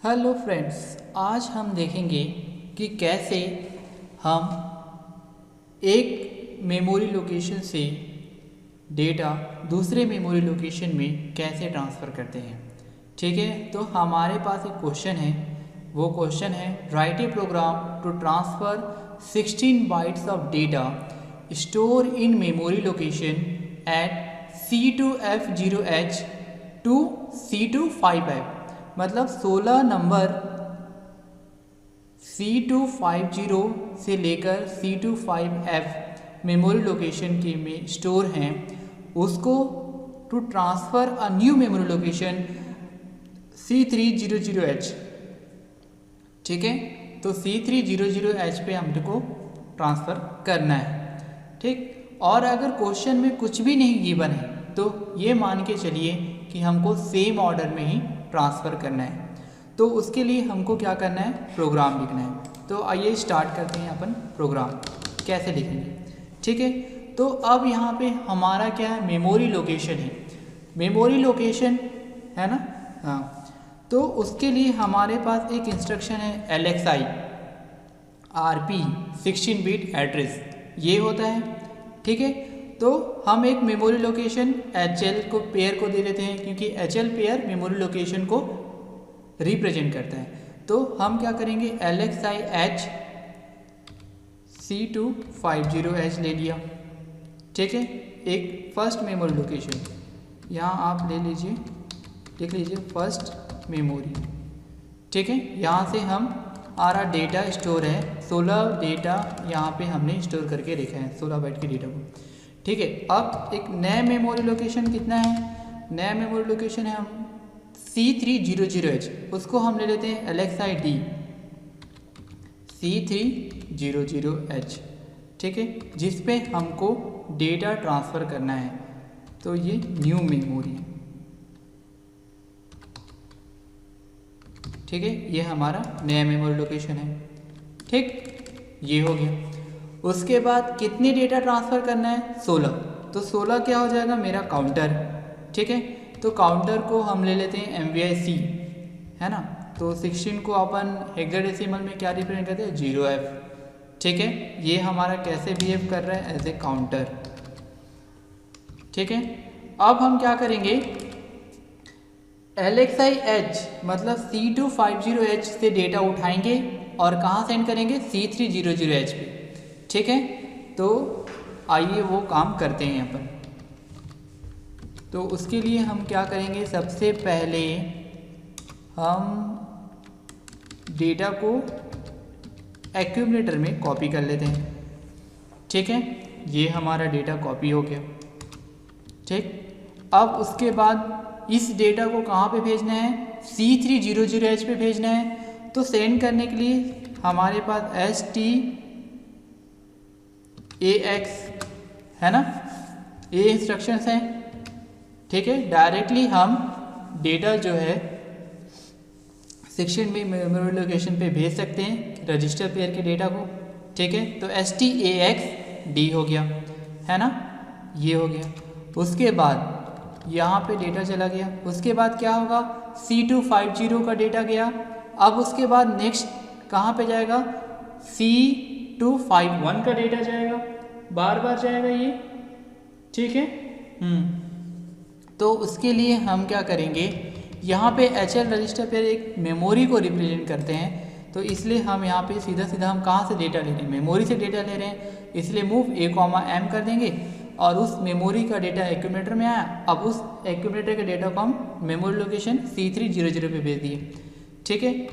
Hello friends, आज हम देखेंगे कि कैसे हम एक मेमोरी लोकेशन से डेटा दूसरे मेमोरी लोकेशन में कैसे ट्रांसफ़र करते हैं। ठीक है, तो हमारे पास एक क्वेश्चन है। वो क्वेश्चन है write a program to transfer 16 bytes of data store in memory location at C2F0H to C255। मतलब 16 नंबर C250 से लेकर C25F मेमोरी लोकेशन के में स्टोर हैं, उसको to transfer a new memory location C300H। ठीक है, तो C300H पे हमको ट्रांसफ़र करना है। ठीक, और अगर क्वेश्चन में कुछ भी नहीं गिवन है तो ये मान के चलिए कि हमको सेम ऑर्डर में ही ट्रांसफ़र करना है। तो उसके लिए हमको क्या करना है, प्रोग्राम लिखना है। तो आइए स्टार्ट करते हैं अपन प्रोग्राम कैसे लिखेंगे। ठीक है, तो अब यहाँ पे हमारा क्या है, मेमोरी लोकेशन है। मेमोरी लोकेशन है ना, हाँ। तो उसके लिए हमारे पास एक इंस्ट्रक्शन है LXI RP 16 बिट एड्रेस, ये होता है। ठीक है, तो हम एक मेमोरी लोकेशन HL को पेयर को दे देते हैं, क्योंकि HL पेयर मेमोरी लोकेशन को रिप्रेजेंट करता है। तो हम क्या करेंगे, LXI H C250H ले लिया। ठीक है, एक फर्स्ट मेमोरी लोकेशन यहाँ आप ले लीजिए, लिख लीजिए फर्स्ट मेमोरी। ठीक है, यहाँ से हमारा डेटा स्टोर है, 16 डेटा यहाँ पे हमने स्टोर करके रखा है, 16 बाइट के डेटा को। ठीक है, अब एक नया मेमोरी लोकेशन कितना है, नया मेमोरी लोकेशन है हम C300H, उसको हम ले लेते हैं LXI D C300H। ठीक है, जिस पे हमको डेटा ट्रांसफ़र करना है। तो ये न्यू मेमोरी, ठीक है, ये हमारा नया मेमोरी लोकेशन है। ठीक, ये हो गया। उसके बाद कितनी डेटा ट्रांसफ़र करना है, 16। तो 16 क्या हो जाएगा, मेरा काउंटर। ठीक है, तो काउंटर को हम ले लेते हैं MVIC, है ना। तो 16 को अपन हेक्साडेसिमल में क्या रिप्रेजेंट करते हैं, 0F। ठीक है, ये हमारा कैसे बिहेव कर रहा है, एज ए काउंटर। ठीक है, अब हम क्या करेंगे, LXI H मतलब C250H से डेटा उठाएंगे और कहाँ सेंड करेंगे, C300H पे। ठीक है, तो आइए वो काम करते हैं अपन। तो उसके लिए हम क्या करेंगे, सबसे पहले हम डेटा को एक्यूमुलेटर में कॉपी कर लेते हैं। ठीक है, ये हमारा डेटा कॉपी हो गया। ठीक, अब उसके बाद इस डेटा को कहाँ पे भेजना है, C300H पे भेजना है। तो सेंड करने के लिए हमारे पास STAX है ना, ये इंस्ट्रक्शंस हैं। ठीक है, डायरेक्टली हम डेटा जो है 16 में मेमोरी लोकेशन पे भेज सकते हैं, रजिस्टर पेयर के डेटा को। ठीक है, तो STAX D हो गया, है ना, ये हो गया। उसके बाद यहाँ पे डेटा चला गया। उसके बाद क्या होगा, C250 का डेटा गया। अब उसके बाद नेक्स्ट कहाँ पे जाएगा, C251 का डेटा जाएगा, बार बार जाएगा ये। ठीक है, तो उसके लिए हम क्या करेंगे, यहाँ पे HL रजिस्टर पर एक मेमोरी को रिप्रेजेंट करते हैं। तो इसलिए हम यहाँ पे सीधा सीधा हम कहाँ से डेटा ले रहे हैं, मेमोरी से डेटा ले रहे हैं, इसलिए मूव A, M कर देंगे और उस मेमोरी का डेटा एक्यूमुलेटर में आया। अब उस एक्यूमुलेटर के डेटा को हम मेमोरी लोकेशन C300 पे भेज दिए। ठीक है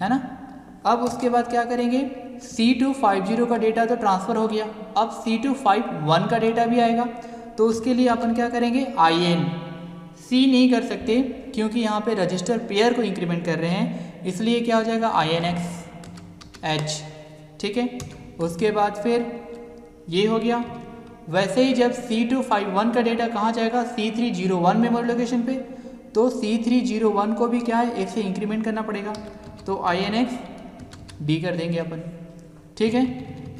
ना। अब उसके बाद क्या करेंगे, C250 का डेटा तो ट्रांसफ़र हो गया, अब C251 का डेटा भी आएगा। तो उसके लिए अपन क्या करेंगे, IN C नहीं कर सकते क्योंकि यहाँ पे रजिस्टर पेयर को इंक्रीमेंट कर रहे हैं, इसलिए क्या हो जाएगा, INX H। ठीक है, उसके बाद फिर ये हो गया। वैसे ही जब C251 का डेटा कहाँ जाएगा, C301 मेमोरी लोकेशन पे। तो C301 को भी क्या है, एक से इंक्रीमेंट करना पड़ेगा, तो INX D कर देंगे अपन। ठीक है,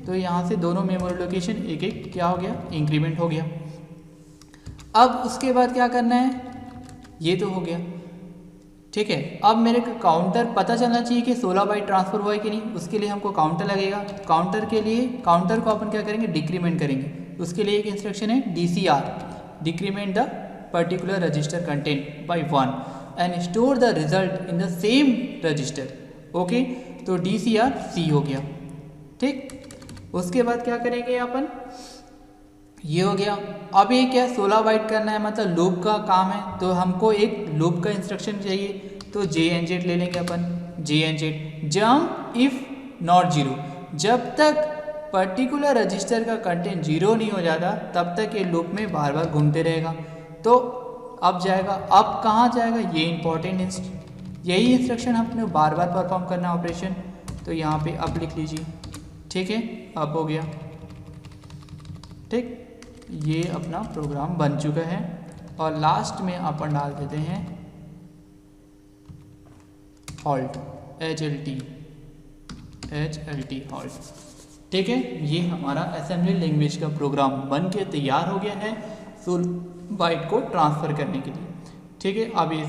तो यहाँ से दोनों मेमोरी लोकेशन एक एक क्या हो गया, इंक्रीमेंट हो गया। अब उसके बाद क्या करना है, ये तो हो गया। ठीक है। अब मेरे को काउंटर पता चलना चाहिए कि 16 बाइट ट्रांसफ़र हुआ है कि नहीं, उसके लिए हमको काउंटर लगेगा। काउंटर के लिए काउंटर को अपन क्या करेंगे, डिक्रीमेंट करेंगे। उसके लिए एक इंस्ट्रक्शन है DCR, decrement the particular register content bye 1 and store the result in the same register. Okay, तो DCR C हो गया। ठीक, उसके बाद क्या करेंगे अपन, ये हो गया। अब ये क्या 16 बाइट करना है, मतलब लूप का काम है, तो हमको एक लूप का इंस्ट्रक्शन चाहिए, तो JNZ ले लेंगे अपन। JNZ जंप इफ नॉट 0, जब तक पर्टिकुलर रजिस्टर का कंटेंट 0 नहीं हो जाता तब तक ये लूप में बार बार घूमते रहेगा। तो अब जाएगा, अब कहाँ जाएगा, ये इंपॉर्टेंट यही इंस्ट्रक्शन हमने बार बार परफॉर्म करना ऑपरेशन। तो यहाँ पे अब लिख लीजिए। ठीक है, अब हो गया। ठीक, ये अपना प्रोग्राम बन चुका है। और लास्ट में अपन डाल देते हैं हॉल्ट, HLT हॉल्ट। ठीक है, ये हमारा असेंबली लैंग्वेज का प्रोग्राम बन के तैयार हो गया है 16 बाइट को ट्रांसफ़र करने के लिए। ठीक है, अब ये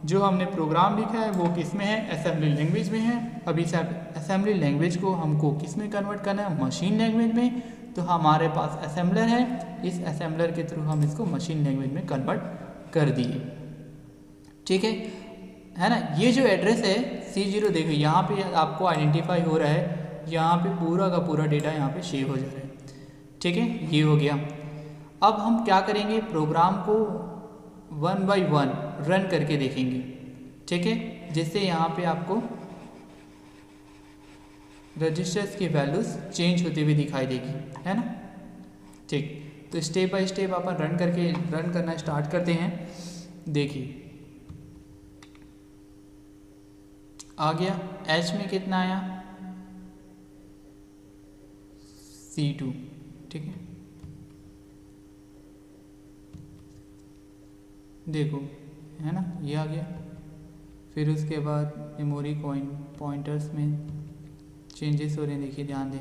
जो हमने प्रोग्राम लिखा है वो किस में है, असेंबली लैंग्वेज में है। अभी असेंबली लैंग्वेज को हमको किस में कन्वर्ट करना है, मशीन लैंग्वेज में। तो हमारे पास असेंबलर है, इस असेंबलर के थ्रू हम इसको मशीन लैंग्वेज में कन्वर्ट कर दिए। ठीक है ना। ये जो एड्रेस है C0, देखो यहाँ पे आपको आइडेंटिफाई हो रहा है, यहाँ पे पूरा का पूरा डेटा यहाँ पे शेव हो जा रहा है। ठीक है, ये हो गया। अब हम क्या करेंगे, प्रोग्राम को 1 by 1 रन करके देखेंगे। ठीक है, जिससे यहाँ पे आपको रजिस्टर्स की वैल्यूज़ चेंज होते हुए दिखाई देगी, है ना। ठीक, तो step by step upon run करना स्टार्ट करते हैं। देखिए आ गया, H में कितना आया, C2। ठीक है, देखो है ना, ये आ गया। फिर उसके बाद मेमोरी पॉइंटर्स में चेंजेस हो रहे हैं, देखिए ध्यान दें।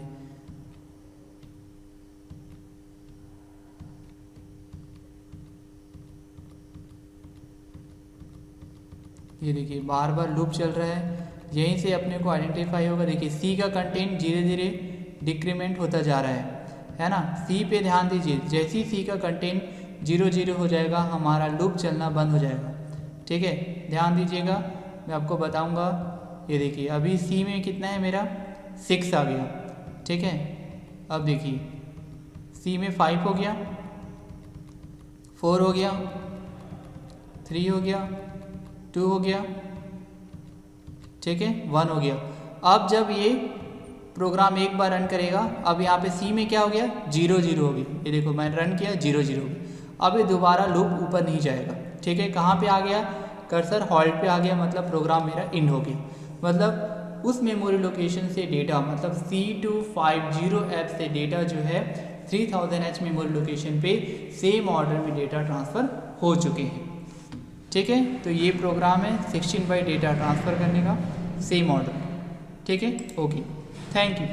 ये देखिए बार बार लूप चल रहा है, यहीं से अपने को आइडेंटिफाई होगा। देखिए C का कंटेंट धीरे धीरे डिक्रीमेंट होता जा रहा है ना। C पे ध्यान दीजिए, जैसे ही C का कंटेंट 0 हो जाएगा हमारा लूप चलना बंद हो जाएगा। ठीक है, ध्यान दीजिएगा, मैं आपको बताऊंगा। ये देखिए अभी C में कितना है मेरा, 6 आ गया। ठीक है, अब देखिए C में 5 हो गया, 4 हो गया, 3 हो गया, 2 हो गया। ठीक है, 1 हो गया। अब जब ये प्रोग्राम एक बार रन करेगा, अब यहाँ पे C में क्या हो गया, 0 हो गया। ये देखो मैंने रन किया, 0 हो गया। अब ये दोबारा लूप ऊपर नहीं जाएगा। ठीक है, कहाँ पे आ गया, कर्सर हॉल्ट पे आ गया, मतलब प्रोग्राम मेरा इंड हो गया। मतलब उस मेमोरी लोकेशन से डेटा, मतलब C250 से डेटा जो है 3000H मेमोरी लोकेशन पे सेम ऑर्डर में डेटा ट्रांसफ़र हो चुके हैं। ठीक है, तो ये प्रोग्राम है 16 बाइट डेटा ट्रांसफ़र करने का, सेम ऑर्डर। ठीक है, ओके, थैंक यू।